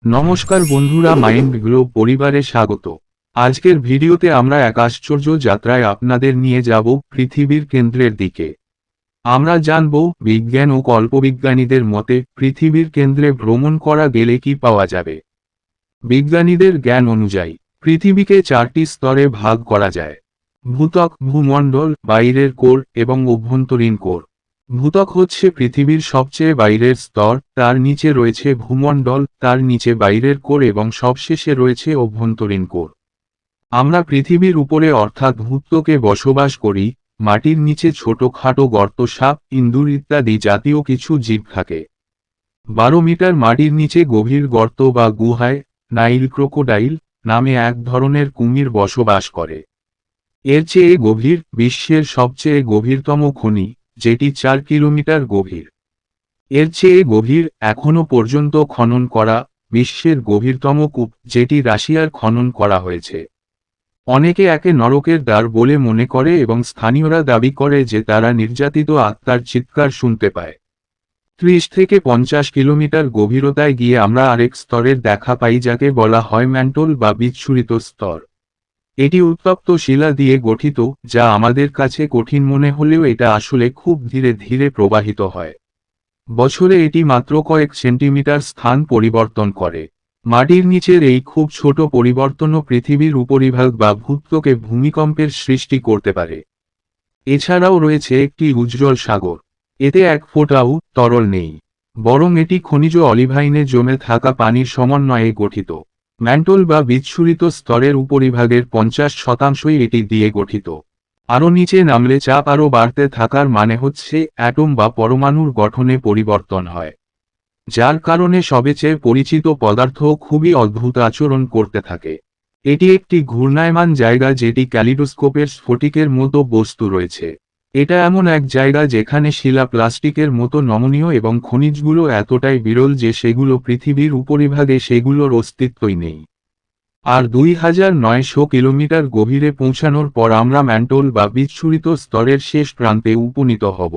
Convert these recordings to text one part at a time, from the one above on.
নমস্কার বন্ধুরা, mind glow পরিবারে স্বাগত। আজকের ভিডিওতে আমরা এক আশ্চর্য যাত্রায় আপনাদের নিয়ে যাব পৃথিবীর কেন্দ্রের দিকে। আমরা জানব বিজ্ঞান ও কল্পবিজ্ঞানীদের মতে পৃথিবীর কেন্দ্রে ভ্রমণ করা গেলে কি পাওয়া যাবে। বিজ্ঞানীদের জ্ঞান অনুযায়ী পৃথিবীকে 4টি স্তরে ভাগ করা যায়: ভূত্বক, ভূমণ্ডল, বাইরের কোর এবং অভ্যন্তরীণ কোর। ভূত্বক হচ্ছে পৃথিবীর সবচেয়ে বাইরের স্তর, তার নিচে রয়েছে ভূমণ্ডল, তার নিচে বাইরের কোর এবং সবশেষে রয়েছে অভ্যন্তরীণ কোর। আমরা পৃথিবীর উপরে অর্থাৎ ভূত্বকে বসবাস করি। মাটির নিচে ছোটখাটো গর্ত, সাপ, ইঁদুর ইত্যাদি জাতীয় কিছু জীব থাকে। 12 মিটার মাটির নিচে গভীর গর্ত বা গুহায় নাইল ক্রোকোডাইল নামে এক ধরনের কুমির বসবাস করে। এর চেয়ে গভীর বিশ্বের সবচেয়ে গভীরতম খনি, যেটি 4 কিলোমিটার গভীর। এর চেয়ে গভীর এখনো পর্যন্ত খনন করা বিশ্বের গভীরতম কূপ, যেটি রাশিয়ার খনন করা হয়েছে। অনেকে একে নরকের দ্বার বলে মনে করে এবং স্থানীয়রা দাবি করে যে তারা নির্যাতিত আত্মার চিৎকার শুনতে পায়। 30 থেকে 50 কিলোমিটার গভীরতায় গিয়ে আমরা আরেক স্তরের দেখা পাই, যাকে বলা হয় ম্যান্টল বা বিচ্ছুরিত স্তর। এটি উত্তপ্ত শিলা দিয়ে গঠিত, যা আমাদের কাছে কঠিন মনে হলেও এটা আসলে খুব ধীরে ধীরে প্রবাহিত হয়। বছরে এটি মাত্র কয়েক সেন্টিমিটার স্থান পরিবর্তন করে। মাটির নিচের এই খুব ছোট পরিবর্তনও পৃথিবীর উপরিভাগ বা ভূত্বকে ভূমিকম্পের সৃষ্টি করতে পারে। এছাড়াও রয়েছে একটি উজ্জ্বল সাগর। এতে এক ফোঁটাও তরল নেই, বরং এটি খনিজ অলিভাইনে জমে থাকা পানির সমন্বয়ে গঠিত। ম্যান্টল বা বিচ্ছুরিত স্তরের উপরিভাগের 50% এটি দিয়ে গঠিত। আরও নিচে নামলে চাপ আরও বাড়তে থাকার মানে হচ্ছে অ্যাটম বা পরমাণুর গঠনে পরিবর্তন হয়, যার কারণে সবচেয়ে পরিচিত পদার্থ খুবই অদ্ভুত আচরণ করতে থাকে। এটি একটি ঘূর্ণায়মান জায়গা, যেটি ক্যালিডোস্কোপের স্ফটিকের মতো বস্তু রয়েছে। এটা এমন এক জায়গা যেখানে শিলা প্লাস্টিকের মতো নমনীয় এবং খনিজগুলো এতটাই বিরল যে সেগুলো পৃথিবীর উপরিভাগে সেগুলোর অস্তিত্বই নেই। আর 2900 কিলোমিটার গভীরে পৌঁছানোর পর আমরা ম্যান্টল বা বিচ্ছুরিত স্তরের শেষ প্রান্তে উপনীত হব।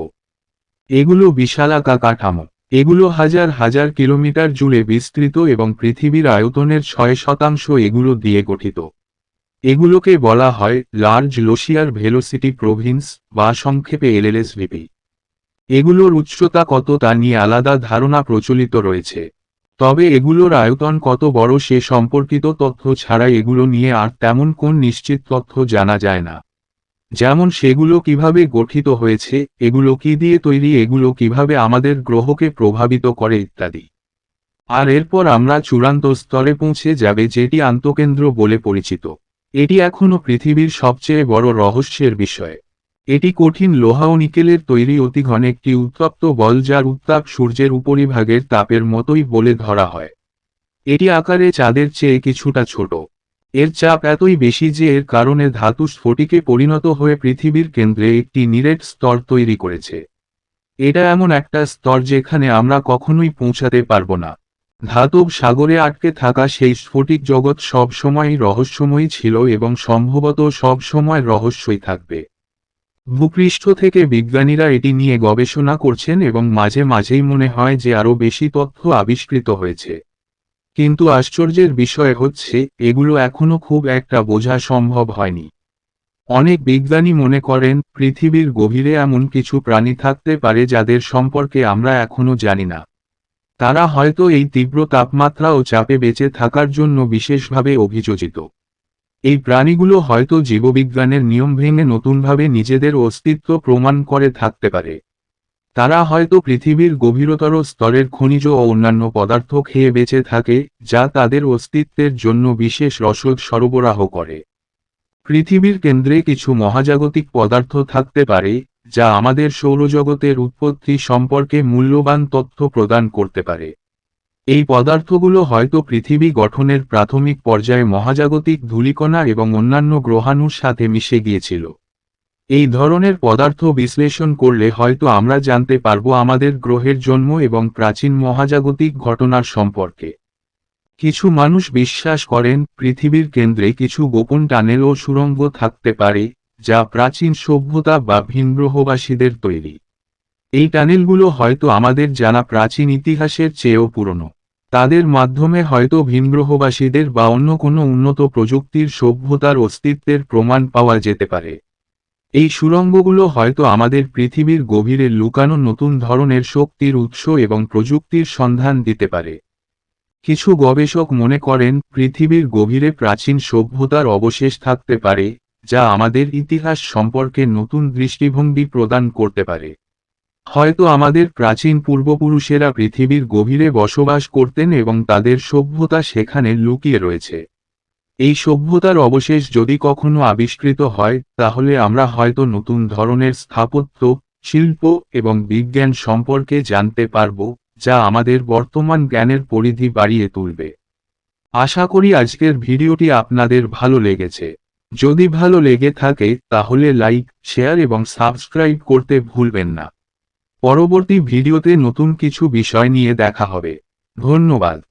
এগুলো বিশালাকার কাঠামো। এগুলো হাজার হাজার কিলোমিটার জুড়ে বিস্তৃত এবং পৃথিবীর আয়তনের 6% এগুলো দিয়ে গঠিত। এগুলোকে বলা হয় লার্জ লোশিয়ার ভেলোসিটি প্রভিন্স বা সংক্ষেপে LLSVP। এগুলোর উচ্চতা কত তা নিয়ে আলাদা ধারণা প্রচলিত রয়েছে, তবে এগুলোর আয়তন কত বড় সে সম্পর্কিত তথ্য ছাড়া এগুলো নিয়ে আর তেমন কোন নিশ্চিত তথ্য জানা যায় না। যেমন সেগুলো কিভাবে গঠিত হয়েছে, এগুলো কি দিয়ে তৈরি, এগুলো কিভাবে আমাদের গ্রহকে প্রভাবিত করে ইত্যাদি। আর এরপর আমরা চূড়ান্ত স্তরে পৌঁছে যাবে, যেটি আন্তঃকেন্দ্র বলে পরিচিত। এটি এখনও পৃথিবীর সবচেয়ে বড় রহস্যের বিষয়। এটি কঠিন লোহা ও নিকেলের তৈরি অতি ঘন একটি উত্তপ্ত বল, যার উত্তাপ সূর্যের উপরিভাগের তাপের মতোই বলে ধরা হয়। এটি আকারে চাঁদের চেয়ে কিছুটা ছোট। এর চাপ এতই বেশি যে এর কারণে ধাতু স্ফটিকে পরিণত হয়ে পৃথিবীর কেন্দ্রে একটি নিরেট স্তর তৈরি করেছে। এটা এমন একটা স্তর যেখানে আমরা কখনোই পৌঁছাতে পারব না। ধাতব সাগরে আটকে থাকা সেই স্ফটিক জগৎ সব সময়ই রহস্যময়ী ছিল এবং সম্ভবত সব সময় রহস্যই থাকবে। ভূপৃষ্ঠ থেকে বিজ্ঞানীরা এটি নিয়ে গবেষণা করছেন এবং মাঝে মাঝেই মনে হয় যে আরও বেশি তথ্য আবিষ্কৃত হয়েছে। কিন্তু আশ্চর্যের বিষয় হচ্ছে এগুলো এখনও খুব একটা বোঝা সম্ভব হয়নি। অনেক বিজ্ঞানী মনে করেন পৃথিবীর গভীরে এমন কিছু প্রাণী থাকতে পারে যাদের সম্পর্কে আমরা এখনও জানি না। তারা হয়তো এই তীব্র তাপমাত্রা ও চাপে বেঁচে থাকার জন্য বিশেষভাবে অভিযোজিত। এই প্রাণীগুলো হয়তো জীববিজ্ঞানের নিয়ম ভেঙে নতুনভাবে নিজেদের অস্তিত্ব প্রমাণ করে থাকতে পারে। তারা হয়তো পৃথিবীর গভীরতর স্তরের খনিজ ও অন্যান্য পদার্থ খেয়ে বেঁচে থাকে, যা তাদের অস্তিত্বের জন্য বিশেষ রসদ সরবরাহ করে। পৃথিবীর কেন্দ্রে কিছু মহাজাগতিক পদার্থ থাকতে পারে, যা আমাদের সৌরজগতের উৎপত্তি সম্পর্কে মূল্যবান তথ্য প্রদান করতে পারে। এই পদার্থগুলো হয়তো পৃথিবী গঠনের প্রাথমিক পর্যায়ে মহাজাগতিক ধূলিকণা এবং অন্যান্য গ্রহাণুর সাথে মিশে গিয়েছিল। এই ধরনের পদার্থ বিশ্লেষণ করলে হয়তো আমরা জানতে পারব আমাদের গ্রহের জন্ম এবং প্রাচীন মহাজাগতিক ঘটনার সম্পর্কে। কিছু মানুষ বিশ্বাস করেন পৃথিবীর কেন্দ্রে কিছু গোপন টানেল ও সুড়ঙ্গ থাকতে পারে, যা প্রাচীন সভ্যতা বা ভিনগ্রহবাসীদের তৈরি। এই টানেলগুলো হয়তো আমাদের জানা প্রাচীন ইতিহাসের চেয়েও পুরনো। তাদের মাধ্যমে হয়তো ভিনগ্রহবাসীদের বা অন্য কোনো উন্নত প্রযুক্তির সভ্যতার অস্তিত্বের প্রমাণ পাওয়া যেতে পারে। এই সুড়ঙ্গগুলো হয়তো আমাদের পৃথিবীর গভীরে লুকানো নতুন ধরনের শক্তির উৎস এবং প্রযুক্তির সন্ধান দিতে পারে। কিছু গবেষক মনে করেন পৃথিবীর গভীরে প্রাচীন সভ্যতার অবশেষ থাকতে পারে, যা আমাদের ইতিহাস সম্পর্কে নতুন দৃষ্টিভঙ্গি প্রদান করতে পারে। হয়তো আমাদের প্রাচীন পূর্বপুরুষেরা পৃথিবীর গভীরে বসবাস করতেন এবং তাদের সভ্যতা সেখানে লুকিয়ে রয়েছে। এই সভ্যতার অবশেষ যদি কখনো আবিষ্কৃত হয়, তাহলে আমরা হয়তো নতুন ধরনের স্থাপত্য, শিল্প এবং বিজ্ঞান সম্পর্কে জানতে পারব, যা আমাদের বর্তমান জ্ঞানের পরিধি বাড়িয়ে তুলবে। আশা করি আজকের ভিডিওটি আপনাদের ভালো লেগেছে। যদি ভালো লেগে থাকে তাহলে লাইক, শেয়ার এবং সাবস্ক্রাইব করতে ভুলবেন না। পরবর্তী ভিডিওতে নতুন কিছু বিষয় নিয়ে দেখা হবে। ধন্যবাদ।